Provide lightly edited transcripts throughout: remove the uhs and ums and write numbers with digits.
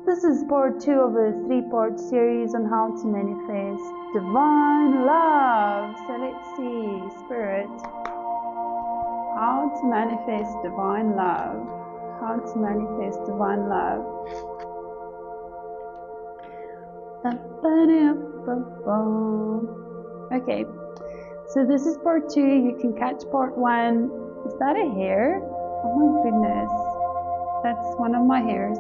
This is part 2 of a 3-part series on how to manifest divine love. So let's see, Spirit, how to manifest divine love. How to manifest divine love. Okay, so this is part 2. You can catch part 1. Is that a hair? Oh my goodness. That's one of my hairs.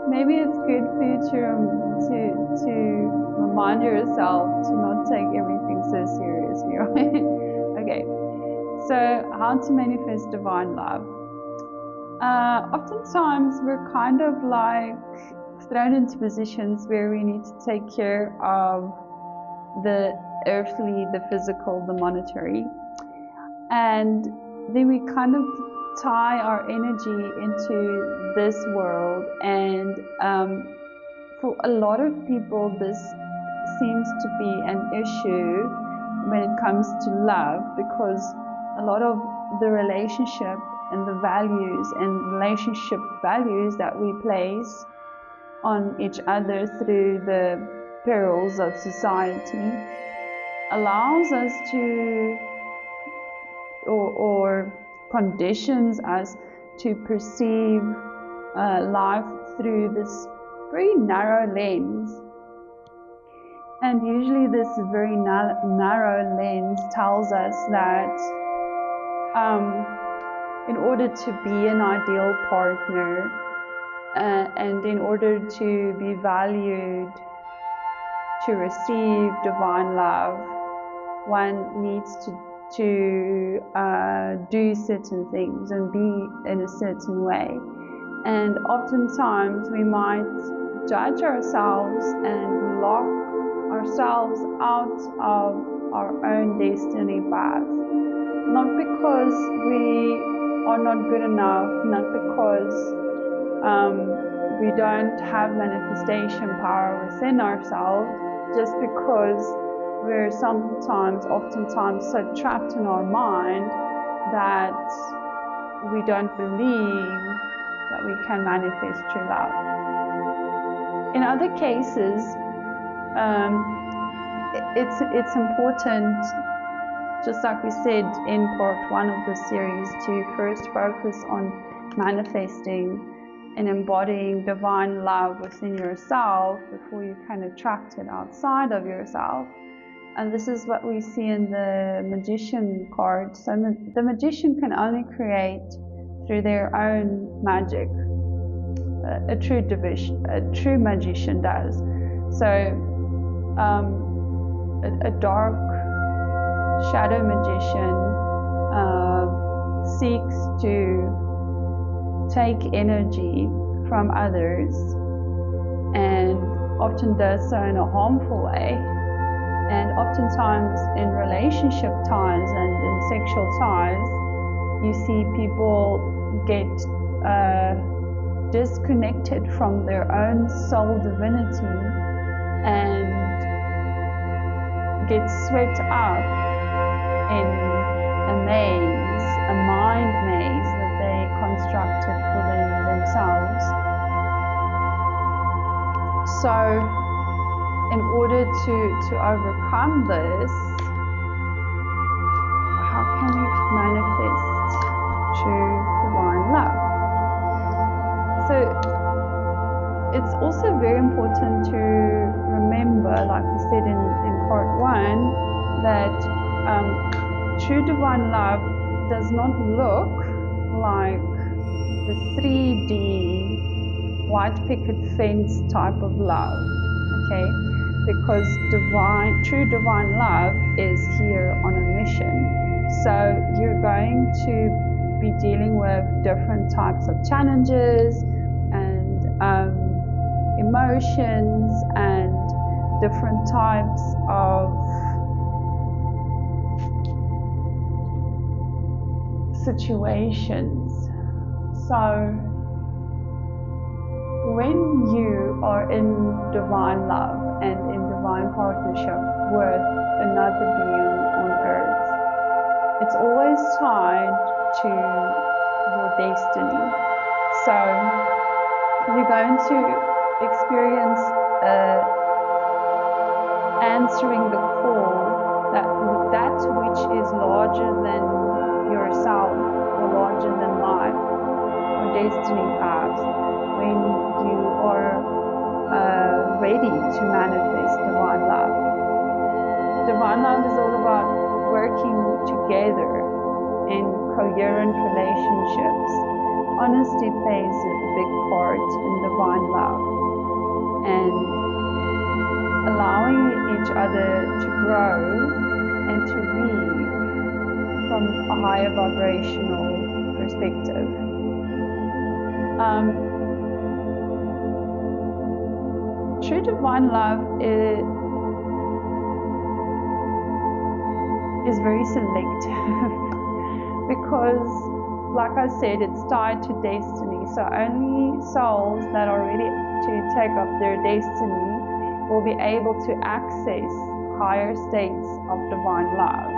Maybe it's good for you to remind yourself to not take everything so seriously, right? Okay, so how to manifest divine love. Oftentimes we're kind of like thrown into positions where we need to take care of the earthly, the physical, the monetary. And then we kind of tie our energy into this world, and for a lot of people this seems to be an issue when it comes to love, because a lot of the relationship and the values and relationship values that we place on each other through the perils of society allows us to or conditions us to perceive life through this very narrow lens. And usually this very narrow lens tells us that in order to be an ideal partner and in order to be valued, to receive divine love, one needs to do certain things and be in a certain way. And oftentimes we might judge ourselves and lock ourselves out of our own destiny path, not because we are not good enough, not because we don't have manifestation power within ourselves, just because we're oftentimes so trapped in our mind that we don't believe that we can manifest true love. In other cases, it's important, just like we said in part 1 of the series, to first focus on manifesting and embodying divine love within yourself before you can attract it outside of yourself. And this is what we see in the magician card. So the magician can only create through their own magic. A true magician does. So a dark shadow magician seeks to take energy from others, and often does so in a harmful way. And oftentimes in relationship ties and in sexual ties, you see people get disconnected from their own soul divinity and get swept up in a maze, a mind maze that they constructed within themselves. So in order to overcome this, how can we manifest true divine love? So it's also very important to remember, like we said in part 1, that true divine love does not look like the 3D white picket fence type of love, okay? Because true divine love is here on a mission. So you're going to be dealing with different types of challenges and emotions and different types of situations. So when you are in divine love and in divine partnership with another being on earth, it's always tied to destiny. So you're going to experience answering the call that which is larger than yourself or larger than life or destiny paths when you are ready to manifest divine love. Divine love is all about working together in coherent relationships. Honesty plays a big part in divine love, and allowing each other to grow and to weave from a higher vibrational perspective. True divine love is very selective because, like I said, it's tied to destiny. So only souls that are ready to take up their destiny will be able to access higher states of divine love.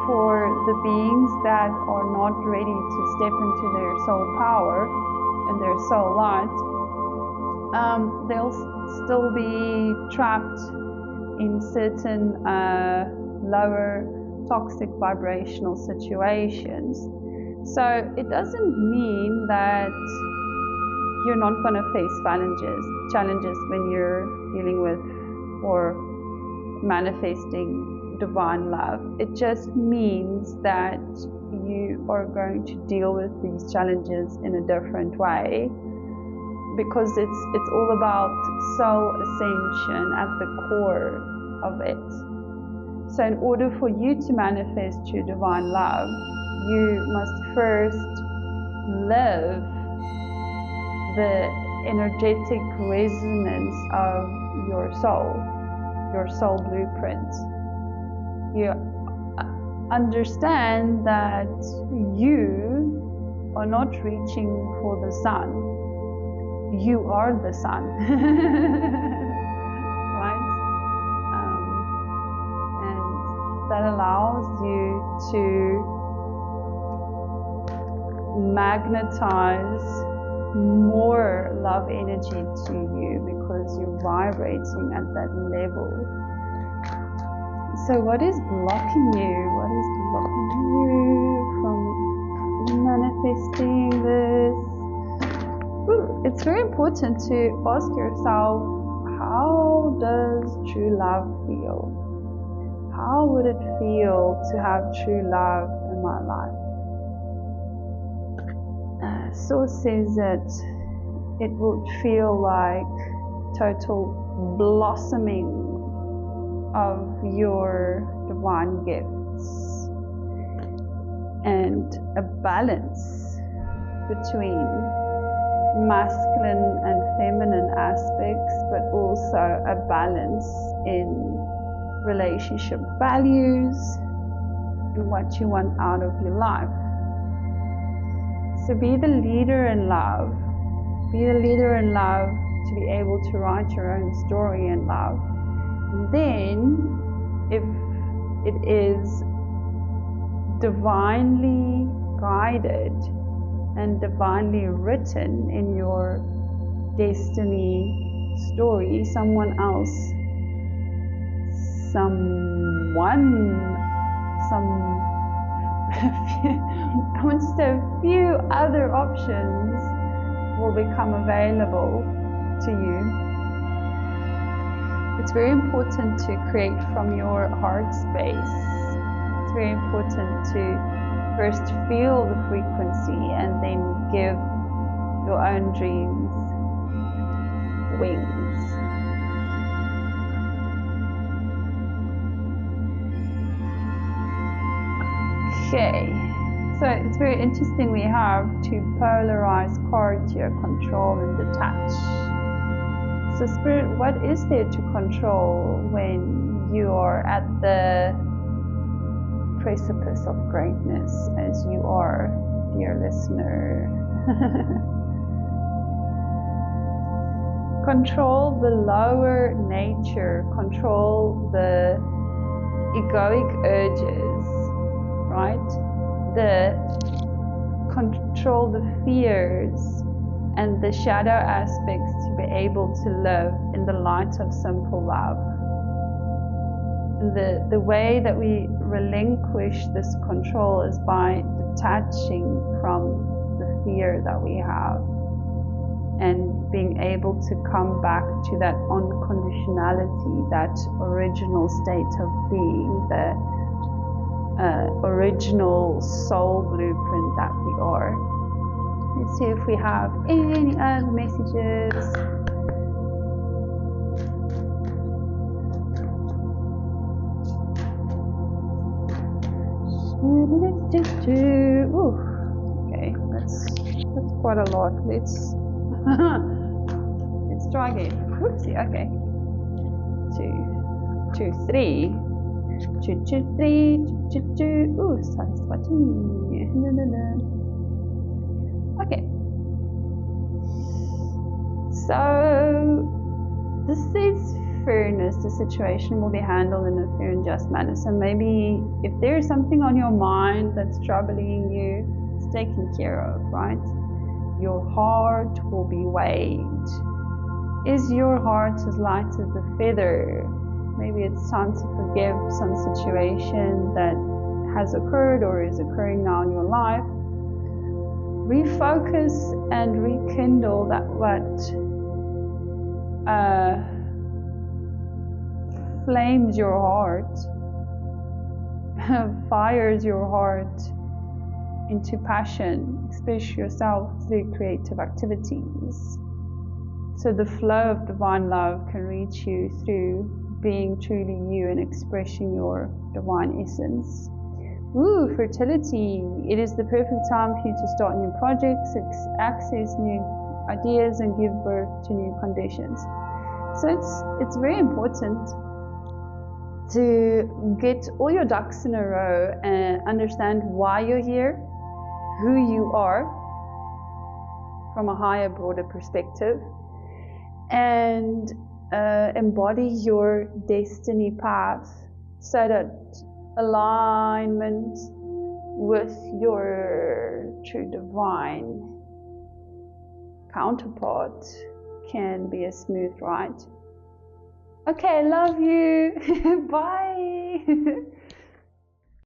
For the beings that are not ready to step into their soul power and their soul light, they'll still be trapped in certain lower toxic vibrational situations. So it doesn't mean that you're not going to face challenges when you're dealing with or manifesting divine love. It just means that you are going to deal with these challenges in a different way, because it's all about soul ascension at the core of it. So in order for you to manifest your divine love, you must first live the energetic resonance of your soul blueprint. You understand that you are not reaching for the sun. You are the sun. Right? And that allows you to magnetize more love energy to you because you're vibrating at that level. So what is blocking you? What is blocking you from manifesting this? It's very important to ask yourself, how does true love feel? How would it feel to have true love in my life? Source says that it would feel like total blossoming of your divine gifts and a balance between masculine and feminine aspects, but also a balance in relationship values and what you want out of your life. So be the leader in love. Be the leader in love to be able to write your own story in love. And then, if it is divinely guided and divinely written in your destiny story, someone else, I want to say a few other options will become available to you. It's very important to create from your heart space. It's very important to first feel the frequency and then give your own dreams wings. Okay, so it's very interesting. We have two polarized cards here: control and detach. So Spirit, what is there to control when you are at the precipice of greatness, as you are, dear listener? Control the lower nature, control the egoic urges, right? The control the fears and the shadow aspects to be able to live in the light of simple love. The way that we relinquish this control is by detaching from the fear that we have and being able to come back to that unconditionality, that original state of being, the original soul blueprint that we are. Let's see if we have any other messages. Ooh, okay, that's quite a lot. Let's let's try again. Whoopsie, okay. 2, 2, 3. 2, 2, 3. 2, 2, 2. Ooh, Saraswati. Okay. So this is fairness. The situation will be handled in a fair and just manner. So maybe if there's something on your mind that's troubling you, it's taken care of, right? Your heart will be weighed. Is your heart as light as a feather? Maybe it's time to forgive some situation that has occurred or is occurring now in your life. Refocus and rekindle that what flames your heart, fires your heart into passion. Express yourself through creative activities, so the flow of divine love can reach you through being truly you and expressing your divine essence. Ooh, fertility. It is the perfect time for you to start new projects, access new ideas, and give birth to new conditions. So it's very important to get all your ducks in a row and understand why you're here, who you are from a higher, broader perspective, and embody your destiny path so that alignment with your true divine counterpart can be a smooth ride. Okay, love you. Bye.